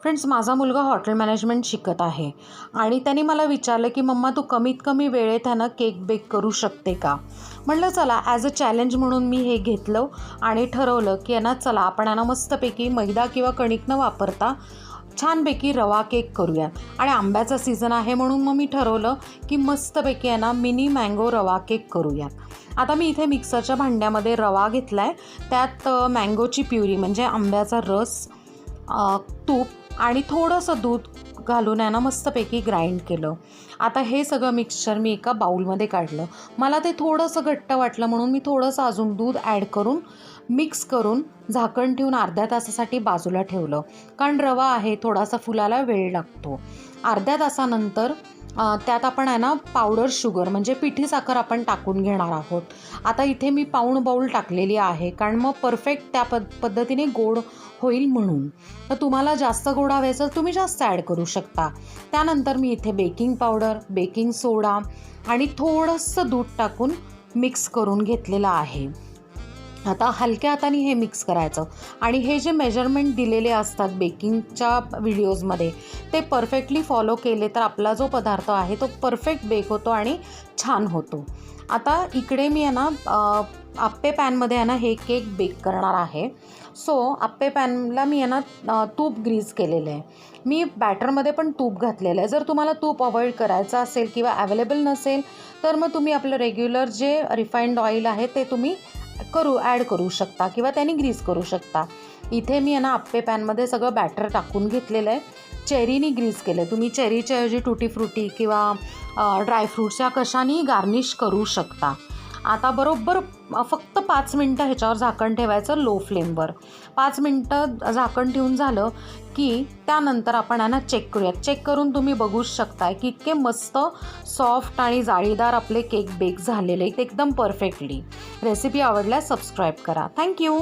Friends, माझा मुलगा hotel management शिकत आहे आणि त्याने मला विचारलं की मम्मा तू कमीत कमी वेळेत केक बेक करू शकते का. म्हटलं चला ॲज अ चॅलेंज म्हणून मी हे घेतलं आणि ठरवलं की चला आपण मस्तपैकी मैदा किंवा कणिक न वापरता छानपैकी रवा केक करूया. आणि आंब्याचा सीझन आहे म्हणून मग मी ठरवलं की मस्तपैकी मिनी मँगो रवा केक करूया. आता मी इथे मिक्सरच्या भांड्यामध्ये रवा घेतला आहे, त्यात मँगोची प्युरी म्हणजे आंब्याचा रस, तूप आणि थोडंसं दूध घालून मस्तपैकी ग्राइंड केलं. आता हे सगळं मिक्सचर मी एका बाउलमध्ये काढलं. मला ते थोडंसं घट्ट वाटलं म्हणून मी थोडंसं अजून दूध ॲड करून मिक्स करून झाकण ठेवून अर्ध्या तासासाठी बाजूला ठेवलं, कारण रवा आहे थोडासा फुलायला वेळ लागतो. अर्ध्या तासानंतर त्यात आपण पावडर शुगर म्हणजे पिठी साखर आपण टाकून घेणार आहोत. आता इथे मी पाऊण बाऊल टाकलेली आहे, कारण मग परफेक्ट त्या पद्धतीने गोड होईल म्हणून. तर तुम्हाला जास्त गोड हवेचं तुम्ही जास्त ॲड करू शकता. त्यानंतर मी इथे बेकिंग पावडर, बेकिंग सोडा आणि थोडंसं दूध टाकून मिक्स करून घेतलेलं आहे. आता हलक्या हाताने हे मिक्स करायचं आणि हे जे मेजरमेंट दिलेले असतात बेकिंगच्या व्हिडिओजमध्ये ते परफेक्टली फॉलो केले तर आपला जो पदार्थ आहे तो परफेक्ट बेक होतो आणि छान होतो. आता इकडे मी आप्पे पॅनमध्ये हे केक बेक करणार आहे. सो आप्पे पॅनला मी तूप ग्रीस केलेलं आहे. मी बॅटरमध्ये पण तूप घातलेलं आहे. जर तुम्हाला तूप अवॉइड करायचं असेल किंवा अवेलेबल नसेल तर मग तुम्ही आपलं रेग्युलर जे रिफाईंड ऑइल आहे ते तुम्ही ॲड करू शकता किंवा त्याने ग्रीस करू शकता. इथे मी आप्पे पॅनमध्ये सगळं बॅटर टाकून घेतलेलं आहे. चेरीनी ग्रीस केलं. तुम्ही चेरीच्या ऐवजी टुटी फ्रुटी किंवा ड्रायफ्रूट्सच्या कशानेही गार्निश करू शकता. आता बरोबर फक्त 5 मिनटं ह्याच्यावर झाकण ठेवायचं लो फ्लेमवर. 5 मिनटं झाकण ठेवून झालं की त्यानंतर आपण चेक करूयात. चेक करून तुम्ही बघू शकताय की इतके मस्त सॉफ्ट आणि जाळीदार आपले केक बेक झालेले आहेत एकदम परफेक्टली. रेसिपी आवडल्यास सबस्क्राईब करा. थँक्यू.